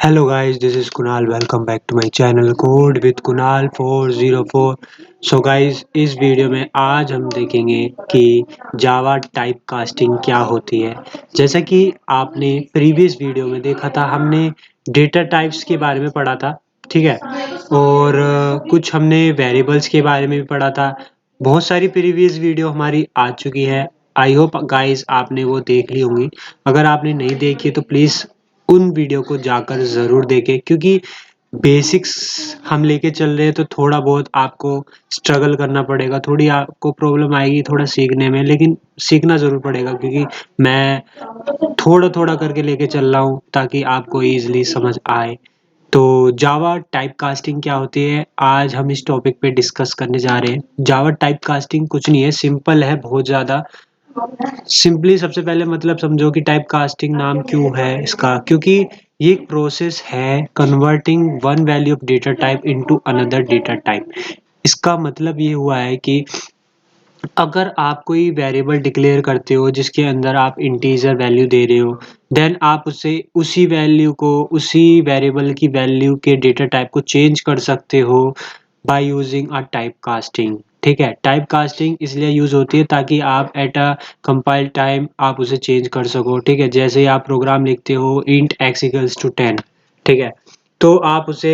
Hello guys, this is Kunal. Welcome back to my channel Code with Kunal 404. So guys, इस video में आज हम देखेंगे कि जावा टाइप कास्टिंग क्या होती है। जैसा कि आपने प्रीवियस वीडियो में देखा था, हमने डेटा टाइप्स के बारे में पढ़ा था, ठीक है। और कुछ हमने वेरिएबल्स के बारे में भी पढ़ा था। बहुत सारी प्रीवियस वीडियो हमारी आ चुकी है। आई होप गाइस आपने वो देख ली होंगी। अगर आपने नहीं देखी है तो प्लीज़ उन वीडियो को जाकर ज़रूर देखें, क्योंकि बेसिक्स हम लेके चल रहे हैं तो थोड़ा बहुत आपको स्ट्रगल करना पड़ेगा, थोड़ी आपको प्रॉब्लम आएगी थोड़ा सीखने में, लेकिन सीखना ज़रूर पड़ेगा क्योंकि मैं थोड़ा थोड़ा करके लेके चल रहा हूँ ताकि आपको ईजिली समझ आए। तो जावा टाइप कास्टिंग क्या होती है, आज हम इस टॉपिक पे डिस्कस करने जा रहे हैं। जावा टाइप कास्टिंग कुछ नहीं है, सिंपल है बहुत ज़्यादा। सिंपली सबसे पहले मतलब समझो कि टाइप कास्टिंग नाम क्यों है इसका, क्योंकि ये एक प्रोसेस है converting one value of data type into another data type. इसका मतलब ये हुआ है कि अगर आप कोई वेरिएबल डिक्लेयर करते हो जिसके अंदर आप इंटीजर वैल्यू दे रहे हो, देन आप उसे उसी वैल्यू को उसी वेरिएबल की वैल्यू के डेटा टाइप को चेंज कर सकते हो by using a type casting. ठीक है, टाइप कास्टिंग इसलिए यूज होती है ताकि आप एट अ कंपाइल टाइम आप उसे चेंज कर सको। ठीक है, जैसे ही आप प्रोग्राम लिखते हो इंट x इक्वल्स टू 10, ठीक है, तो आप उसे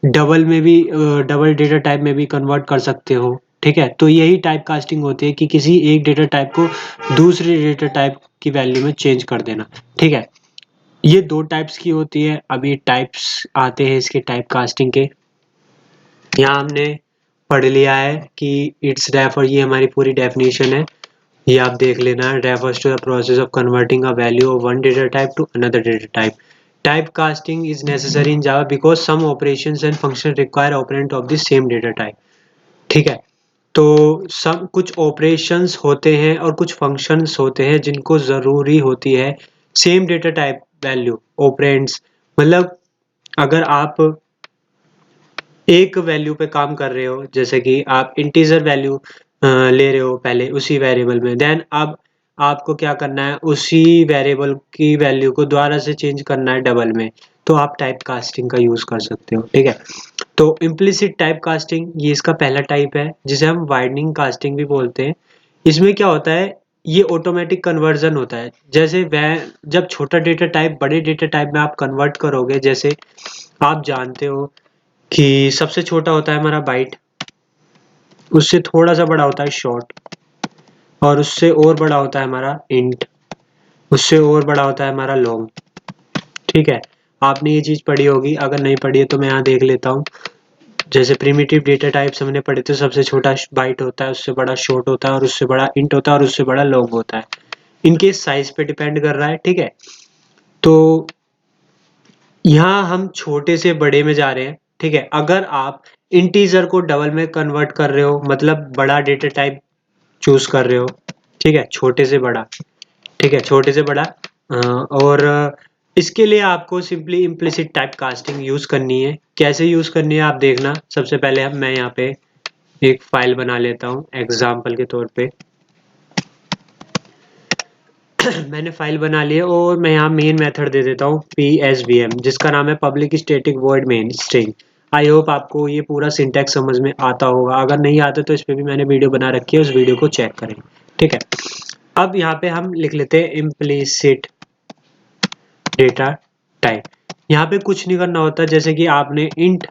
डबल में भी डबल डेटा टाइप में भी कन्वर्ट कर सकते हो। ठीक है, तो यही टाइप कास्टिंग होती है कि किसी एक डेटा टाइप को दूसरे डेटा टाइप की वैल्यू में चेंज कर देना। ठीक है, ये दो टाइप्स की होती है। अभी टाइप्स आते हैं इसके टाइप कास्टिंग के। यहाँ हमने पढ़ लिया है कि इट्स रेफर, ये हमारी पूरी डेफिनेशन है, ये आप देख लेना। Refers to the process of converting a value of one data type to another data type. Type casting is necessary in Java because some operations and function require operand of the same data type. ठीक है, तो सब कुछ operations होते हैं और कुछ functions होते हैं जिनको ज़रूरी होती है same data type value operands. मतलब अगर आप एक वैल्यू पे काम कर रहे हो, जैसे कि आप इंटीजर वैल्यू ले रहे हो पहले उसी वेरिएबल में, देन अब आपको क्या करना है, उसी वेरिएबल की वैल्यू को दोबारा से चेंज करना है डबल में, तो आप टाइप कास्टिंग का यूज़ कर सकते हो। ठीक है, तो इम्प्लिसिट टाइप कास्टिंग ये इसका पहला टाइप है जिसे हम वाइडनिंग कास्टिंग भी बोलते हैं। इसमें क्या होता है, ये ऑटोमेटिक कन्वर्जन होता है। जैसे वह जब छोटा डेटा टाइप बड़े डेटा टाइप में आप कन्वर्ट करोगे, जैसे आप जानते हो कि सबसे छोटा होता है हमारा बाइट, उससे थोड़ा सा बड़ा होता है शॉर्ट, और उससे और बड़ा होता है हमारा इंट, उससे और बड़ा होता है हमारा लॉन्ग। ठीक है, आपने ये चीज़ पढ़ी होगी, अगर नहीं पढ़ी है तो मैं यहाँ देख लेता हूँ। जैसे प्रिमिटिव डेटा टाइप्स हमने पढ़े थे, सबसे छोटा बाइट होता है, उससे बड़ा शॉर्ट होता है, और उससे बड़ा इंट होता है, और उससे बड़ा लॉन्ग होता है। इनके साइज पे डिपेंड कर रहा है। ठीक है, तो यहाँ हम छोटे से बड़े में जा रहे हैं। ठीक है, अगर आप इंटीजर को डबल में कन्वर्ट कर रहे हो, मतलब बड़ा डेटा टाइप चूज कर रहे हो। ठीक है, छोटे से बड़ा। ठीक है, छोटे से बड़ा। और इसके लिए आपको simply implicit type casting use करनी है। कैसे यूज करनी है आप देखना। सबसे पहले मैं यहाँ पे एक फाइल बना लेता हूँ एग्जाम्पल के तौर पे। मैंने फाइल बना ली है और मैं यहाँ मेन मेथड दे देता हूँ PSVM, जिसका नाम है public static void main string. I hope आपको ये पूरा सिंटैक्स समझ में आता होगा, अगर नहीं आता तो इस पे भी मैंने वीडियो बना रखी है, उस वीडियो को चेक करें। ठीक है, अब यहाँ पे हम लिख लेते हैं इम्प्लिसिट डेटा टाइप। यहाँ पे कुछ नहीं करना होता, जैसे कि आपने इंट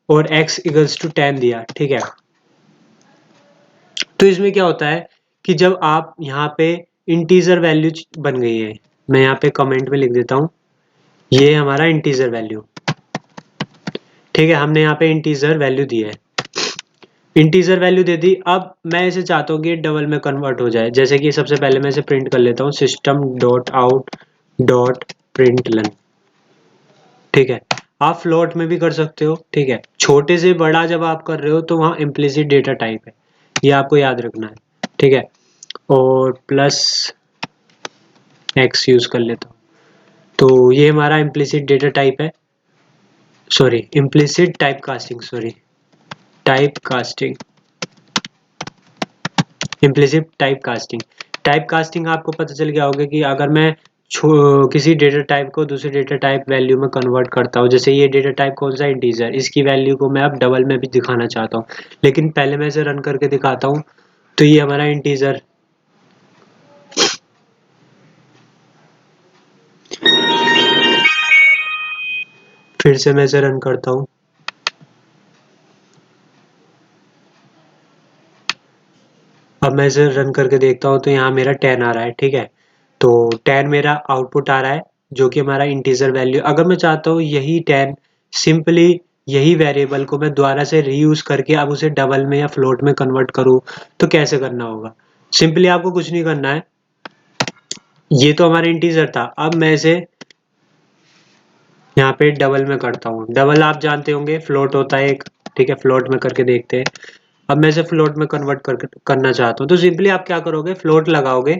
और x इक्वल्स टू 10 दिया। ठीक है, तो इसमें क्या होता है कि जब आप यहाँ पे इंटीजर वैल्यू बन गई है, मैं यहाँ पे कमेंट में लिख देता हूँ, ये हमारा इंटीजर वैल्यू। ठीक है, हमने यहाँ पे इंटीजर वैल्यू दी है, इंटीजर वैल्यू दे दी। अब मैं इसे चाहता हूँ कि डबल में कन्वर्ट हो जाए। जैसे कि सबसे पहले मैं इसे प्रिंट कर लेता हूँ, system dot out dot println. ठीक है, आप फ्लोट में भी कर सकते हो। ठीक है, छोटे से बड़ा जब आप कर रहे हो तो वहाँ इम्प्लिसिट डेटा टाइप है, ये आपको याद रखना है। ठीक है, और प्लस एक्स यूज कर लेता हूँ, तो ये हमारा इम्प्लिसिट डेटा टाइप है, sorry implicit type casting, sorry type casting, implicit type casting. Type casting आपको पता चल गया होगा कि अगर मैं किसी डेटा टाइप को दूसरे डेटा टाइप वैल्यू में कन्वर्ट करता हूँ। जैसे ये डेटा टाइप कौन सा, इंटीजर, इसकी वैल्यू को मैं अब डबल में भी दिखाना चाहता हूँ, लेकिन पहले मैं इसे रन करके दिखाता हूँ। तो ये हमारा इंटीजर, फिर से मैं इसे रन करता हूँ। अब मैं इसे रन करके देखता हूँ तो यहाँ मेरा 10 आ रहा है, ठीक है। तो 10 मेरा आउटपुट आ रहा है, जो कि हमारा इंटीजर वैल्यू। अगर मैं चाहता हूँ यही 10 सिंपली यही वेरिएबल को मैं दोबारा से रीयूज करके अब उसे डबल में या फ्लोट में कन्वर्ट करूँ, तो कैसे करना होगा? सिंपली आपको कुछ नहीं करना है। ये तो हमारा इंटीजर था, अब मैं इसे यहाँ पे डबल में करता हूँ। डबल आप जानते होंगे फ्लोट होता है एक, ठीक है। फ्लोट में करके देखते हैं। अब मैं इसे फ्लोट में कन्वर्ट करना चाहता हूँ, तो सिंपली आप क्या करोगे, फ्लोट लगाओगे,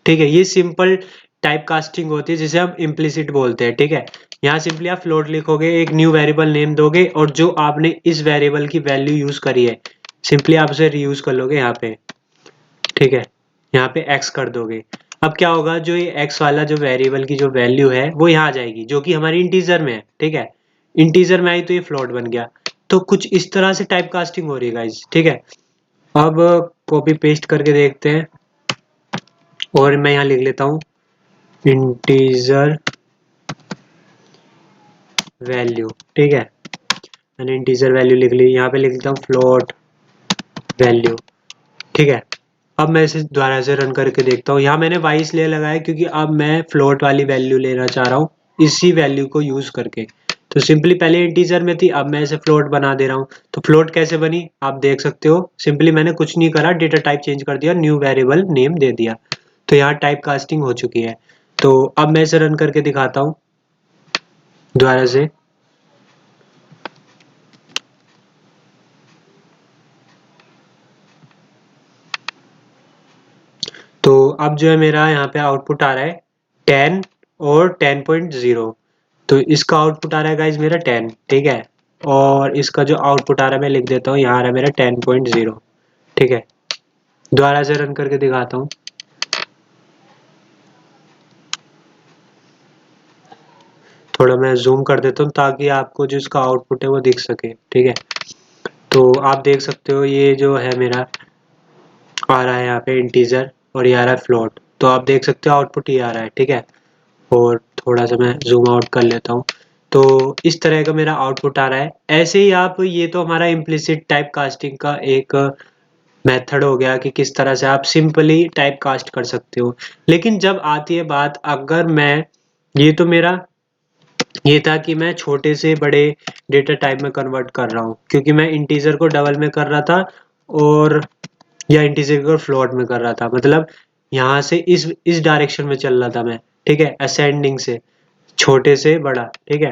ठीक है। ये सिंपल टाइप कास्टिंग होती है जिसे हम इम्प्लिसिट बोलते हैं, ठीक है। यहाँ सिंपली आप फ्लोट लिखोगे, एक न्यू वेरिएबल नेम दोगे, और जो आपने इस वेरिएबल की वैल्यू यूज करी है सिंपली आप उसे रीयूज कर लोगे यहाँ पे, ठीक है। यहाँ पे एक्स कर दोगे। अब क्या होगा, जो ये एक्स वाला जो वेरिएबल की जो वैल्यू है वो यहाँ आ जाएगी, जो कि हमारी इंटीजर में है, ठीक है। इंटीजर में आई तो ये फ्लोट बन गया। तो कुछ इस तरह से टाइप कास्टिंग हो रही है गाइज, ठीक है। अब कॉपी पेस्ट करके देखते हैं, और मैं यहाँ लिख लेता हूँ इंटीजर वैल्यू, ठीक है। मैंने इंटीजर वैल्यू लिख ली, यहाँ पे लिख लेता हूँ फ्लोट वैल्यू, ठीक है। अब मैं इसे दोबारा से रन करके देखता हूँ। यहाँ मैंने वाई इसलिए लगाया क्योंकि अब मैं फ्लोट वाली वैल्यू लेना चाह रहा हूँ इसी वैल्यू को यूज करके। तो सिंपली पहले इंटीजर में थी, अब मैं इसे फ्लोट बना दे रहा हूँ। तो फ्लोट कैसे बनी आप देख सकते हो, सिंपली मैंने कुछ नहीं करा, डेटा टाइप चेंज कर दिया, न्यू वेरिएबल नेम दे दिया। तो यहाँ टाइप कास्टिंग हो चुकी है। तो अब मैं इसे रन करके दिखाता हूँ दोबारा से। तो अब जो है मेरा यहाँ पे आउटपुट आ रहा है 10 और 10.0। तो इसका आउटपुट आ रहा है गाइज मेरा 10, ठीक है। और इसका जो आउटपुट आ रहा है मैं लिख देता हूँ, यहाँ आ रहा है मेरा 10.0, ठीक है। दोबारा से रन करके दिखाता हूँ। थोड़ा मैं जूम कर देता हूँ ताकि आपको जो इसका आउटपुट है वो दिख सके, ठीक है। तो आप देख सकते हो ये जो है मेरा आ रहा है यहाँ पे इंटीजर, और ये आ रहा है फ्लोट। तो आप देख सकते हो आउटपुट ये आ रहा है, ठीक है। और थोड़ा सा मैं जूम आउट कर लेता हूँ। तो इस तरह का मेरा आउटपुट आ रहा है। ऐसे ही आप, ये तो हमारा इम्प्लिसिट टाइप कास्टिंग का एक मेथड हो गया कि किस तरह से आप सिंपली टाइप कास्ट कर सकते हो। लेकिन जब आती है बात, अगर मैं, ये तो मेरा ये था कि मैं छोटे से बड़े डेटा टाइप में कन्वर्ट कर रहा हूँ, क्योंकि मैं इंटीजर को डबल में कर रहा था, और या इंटीजर को फ्लोट में कर रहा था। मतलब यहाँ से इस डायरेक्शन में चल रहा था मैं, ठीक है, असेंडिंग से छोटे से बड़ा, ठीक है।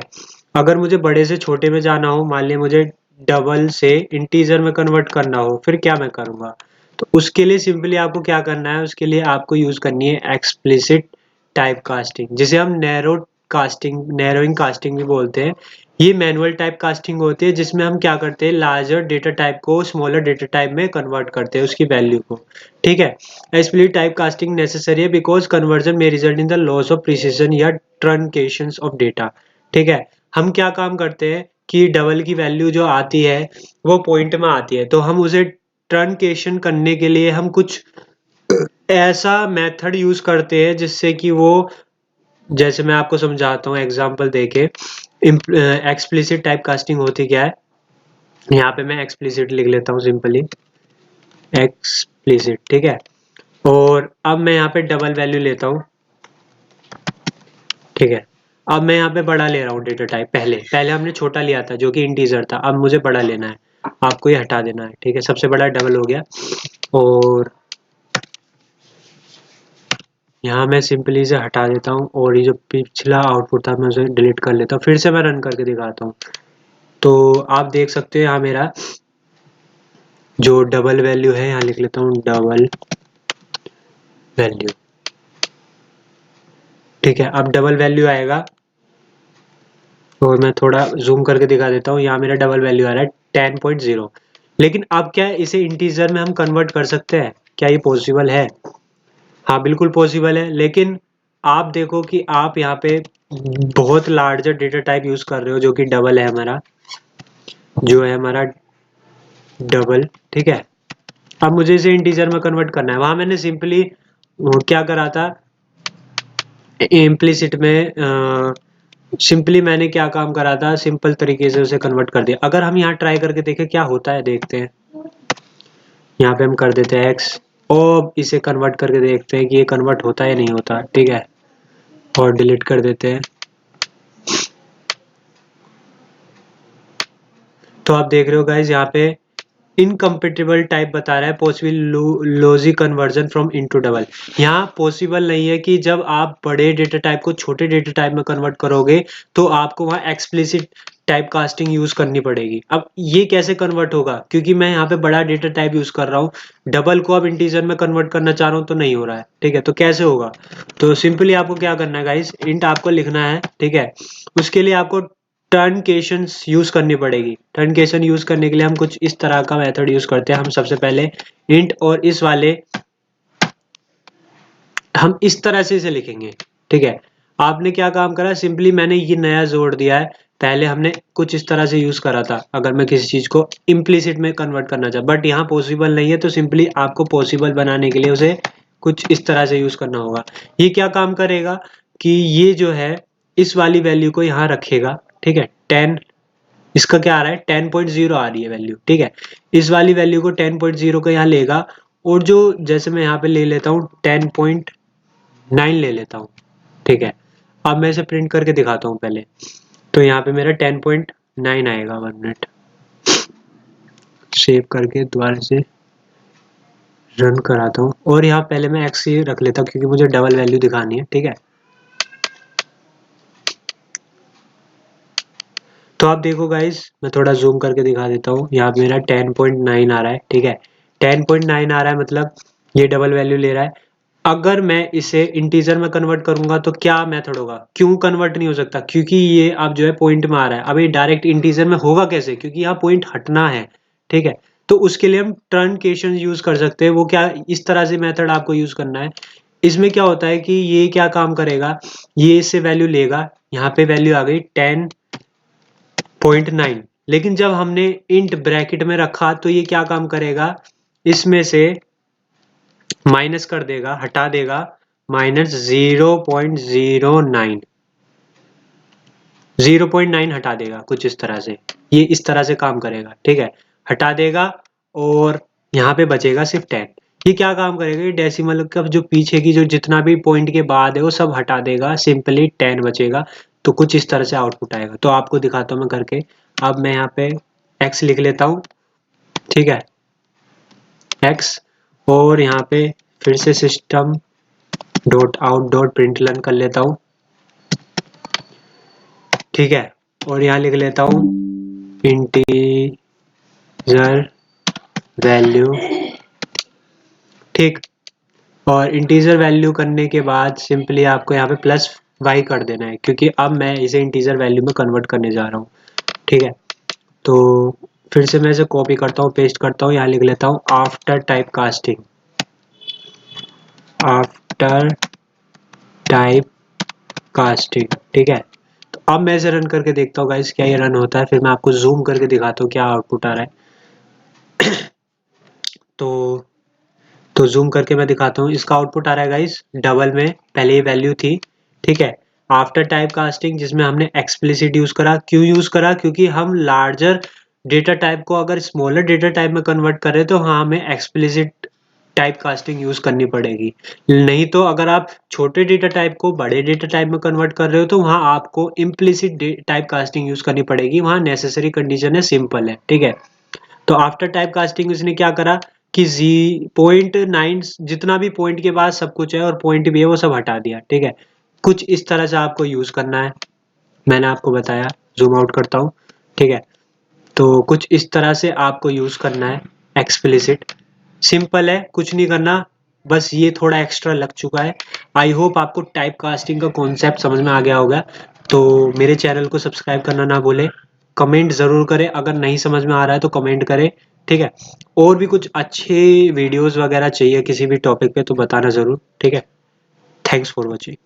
अगर मुझे बड़े से छोटे में जाना हो, मान लिया मुझे डबल से इंटीजर में कन्वर्ट करना हो, फिर क्या मैं करूँगा? तो उसके लिए सिंपली आपको क्या करना है, उसके लिए आपको यूज़ करनी है एक्सप्लिसिट टाइप कास्टिंग, जिसे हम नैरोइंग कास्टिंग भी बोलते हैं। ये मैनुअल टाइप कास्टिंग होती है, जिसमें हम क्या करते हैं, लार्जर डेटा टाइप को स्मॉलर डेटा टाइप में कन्वर्ट करते हैं उसकी वैल्यू को, ठीक है। एक्सप्लिसिट टाइप कास्टिंग नेसेसरी है बिकॉज कन्वर्जन में result in the loss of precision या ट्रंकेशंस ऑफ डेटा, ठीक है। हम क्या काम करते हैं कि डबल की वैल्यू जो आती है वो पॉइंट में आती है, तो हम उसे ट्रंकेशन करने के लिए हम कुछ ऐसा मेथड यूज करते हैं जिससे कि वो, जैसे मैं आपको समझाता हूँ एग्जांपल देके। एक्सप्लिसिट टाइप कास्टिंग होती क्या है, यहाँ पे मैं एक्सप्लिसिट लिख लेता हूँ सिंपली, एक्सप्लिसिट, ठीक है। और अब मैं यहाँ पे डबल वैल्यू लेता हूँ, ठीक है। अब मैं यहाँ पे बड़ा ले रहा हूँ डेटा टाइप, पहले पहले हमने छोटा लिया था जो कि इंटीजर था, अब मुझे बड़ा लेना है, आपको ये हटा देना है, ठीक है। सबसे बड़ा डबल हो गया, और यहाँ मैं सिंपली इसे हटा देता हूँ, और ये जो पिछला आउटपुट था मैं उसे डिलीट कर लेता हूँ। फिर से मैं रन करके दिखाता हूँ। तो आप देख सकते हो यहाँ मेरा जो डबल वैल्यू है, यहाँ लिख लेता हूँ डबल वैल्यू, ठीक है। अब डबल वैल्यू आएगा, और मैं थोड़ा जूम करके दिखा देता हूँ, यहाँ मेरा डबल वैल्यू आ रहा है 10.0। लेकिन अब क्या इसे इंटीजर में हम कन्वर्ट कर सकते हैं? क्या ये पॉसिबल है? हाँ बिल्कुल पॉसिबल है, लेकिन आप देखो कि आप यहाँ पे बहुत लार्जर डेटा टाइप यूज कर रहे हो जो कि डबल है हमारा, जो है हमारा डबल, ठीक है। अब मुझे इसे इंटीजर में कन्वर्ट करना है। वहां मैंने सिंपली क्या करा था, इम्प्लिसिट में सिंपली मैंने क्या काम करा था, सिंपल तरीके से उसे कन्वर्ट कर दिया। अगर हम यहाँ ट्राई करके देखें क्या होता है, देखते हैं। यहाँ पे हम कर देते हैं x और इसे कन्वर्ट करके देखते हैं कि ये कन्वर्ट होता है या नहीं होता, ठीक है, और डिलीट कर देते हैं। तो आप देख रहे हो गाइज यहाँ पे इनकम्पेटिबल टाइप बता रहा है, possible logic conversion from into double. यहाँ पॉसिबल नहीं है कि जब आप बड़े डेटा टाइप को छोटे डेटा टाइप में कन्वर्ट करोगे तो आपको वहाँ एक्सप्लिसिट टाइप कास्टिंग यूज करनी पड़ेगी। अब ये कैसे कन्वर्ट होगा, क्योंकि मैं यहाँ पे बड़ा डेटा टाइप यूज कर रहा हूँ, डबल को अब इंटीजर में कन्वर्ट करना चाह रहा हूँ तो नहीं हो रहा है, ठीक है। तो कैसे होगा, तो सिंपली आपको क्या करना है गाइस, इंट आपको लिखना है, ठीक है। उसके लिए आपको ट्रनकेशंस यूज करनी पड़ेगी। ट्रनकेशन यूज करने के लिए हम कुछ इस तरह का मेथड यूज करते हैं। हम सबसे पहले इंट और इस वाले हम इस तरह से इसे लिखेंगे, ठीक है। आपने क्या काम करा, सिंपली मैंने ये नया जोड़ दिया है। पहले हमने कुछ इस तरह से यूज करा था अगर मैं किसी चीज को इम्प्लिसिट में कन्वर्ट करना चाहता, बट यहाँ पॉसिबल नहीं है, तो सिंपली आपको पॉसिबल बनाने के लिए उसे कुछ इस तरह से यूज करना होगा। ये क्या काम करेगा कि ये जो है इस वाली वैल्यू को यहाँ रखेगा, ठीक है। 10, इसका क्या आ रहा है, 10.0 आ रही है वैल्यू, ठीक है। इस वाली वैल्यू को 10.0 को यहाँ लेगा, और जो जैसे मैं यहाँ पे ले लेता हूँ 10.9 ले लेता हूँ, ठीक है। अब मैं इसे प्रिंट करके दिखाता हूँ पहले। तो यहाँ पे मेरा 10.9 आएगा। 1 मिनट, सेव करके दोबारा से रन कराता हूँ, और यहाँ पहले मैं एक्स ही रख लेता हूँ क्योंकि मुझे डबल वैल्यू दिखानी है, ठीक है। तो आप देखो गाइस, मैं थोड़ा जूम करके दिखा देता हूँ। यहाँ मेरा 10.9 आ रहा है, ठीक है। 10.9 आ रहा है मतलब ये डबल वैल्यू ले रहा है। अगर मैं इसे इंटीजर में कन्वर्ट करूंगा तो क्या मेथड होगा, क्यों कन्वर्ट नहीं हो सकता, क्योंकि ये अब जो है पॉइंट में आ रहा है। अब ये डायरेक्ट इंटीजर में होगा कैसे, क्योंकि यहाँ पॉइंट हटना है, ठीक है। तो उसके लिए हम ट्रनकेशन यूज कर सकते हैं। वो क्या, इस तरह से मेथड आपको यूज करना है। इसमें क्या होता है कि ये क्या काम करेगा, ये इससे वैल्यू लेगा, यहाँ पे वैल्यू आ गई 10.9, लेकिन जब हमने इंट ब्रैकेट में रखा तो ये क्या काम करेगा, इसमें से माइनस कर देगा, हटा देगा, -0.09, 0.9 हटा देगा कुछ इस तरह से। ये इस तरह से काम करेगा, ठीक है। हटा देगा और यहाँ पे बचेगा सिर्फ 10। ये क्या काम करेगा, ये डेसिमल का जो पीछे की जो जितना भी पॉइंट के बाद है वो सब हटा देगा, सिंपली 10 बचेगा। तो कुछ इस तरह से आउटपुट आएगा। तो आपको दिखाता हूँ मैं करके। अब मैं यहाँ पे x लिख लेता हूँ, ठीक है, x, और यहाँ पे फिर से system dot out dot println कर लेता हूँ, ठीक है। और यहाँ लिख लेता हूँ इंटीजर वैल्यू, ठीक। और इंटीजर वैल्यू करने के बाद सिंपली आपको यहाँ पे प्लस y कर देना है, क्योंकि अब मैं इसे इंटीजर वैल्यू में कन्वर्ट करने जा रहा हूँ, ठीक है। तो फिर से मैं इसे कॉपी करता हूँ, पेस्ट करता हूँ, यहाँ लिख लेता हूँ after type casting, after type casting, ठीक है। तो अब मैं इसे रन करके देखता हूँ गाइस क्या ये रन होता है, फिर मैं आपको जूम करके दिखाता हूँ क्या आउटपुट आ रहा है। तो जूम करके मैं दिखाता हूँ, इसका आउटपुट आ रहा है गाइस डबल में पहले ये वैल्यू थी, ठीक है। आफ्टर टाइप कास्टिंग जिसमें हमने एक्सप्लिसिट यूज करा, क्यों यूज करा, क्योंकि हम लार्जर डेटा टाइप को अगर स्मॉलर डेटा टाइप में कन्वर्ट करें तो हाँ हमें एक्सप्लिसिट टाइप कास्टिंग यूज करनी पड़ेगी। नहीं तो अगर आप छोटे डेटा टाइप को बड़े डेटा टाइप में कन्वर्ट कर रहे हो तो वहां आपको इम्प्लिसिट टाइप कास्टिंग यूज करनी पड़ेगी। वहां नेसेसरी कंडीशन है, सिंपल है, ठीक है। तो आफ्टर टाइप कास्टिंग उसने क्या करा कि .9 जितना भी पॉइंट के बाद सब कुछ है और पॉइंट भी है वो सब हटा दिया, ठीक है। कुछ इस तरह से आपको यूज करना है, मैंने आपको बताया। जूम आउट करता हूँ, ठीक है। तो कुछ इस तरह से आपको यूज करना है एक्सप्लिसिट। सिंपल है, कुछ नहीं करना, बस ये थोड़ा एक्स्ट्रा लग चुका है। आई होप आपको टाइप कास्टिंग का कॉन्सेप्ट समझ में आ गया होगा। तो मेरे चैनल को सब्सक्राइब करना ना भूलें, कमेंट ज़रूर करें, अगर नहीं समझ में आ रहा है तो कमेंट करें, ठीक है। और भी कुछ अच्छे वीडियोस वगैरह चाहिए किसी भी टॉपिक पे तो बताना ज़रूर, ठीक है। Thanks for watching.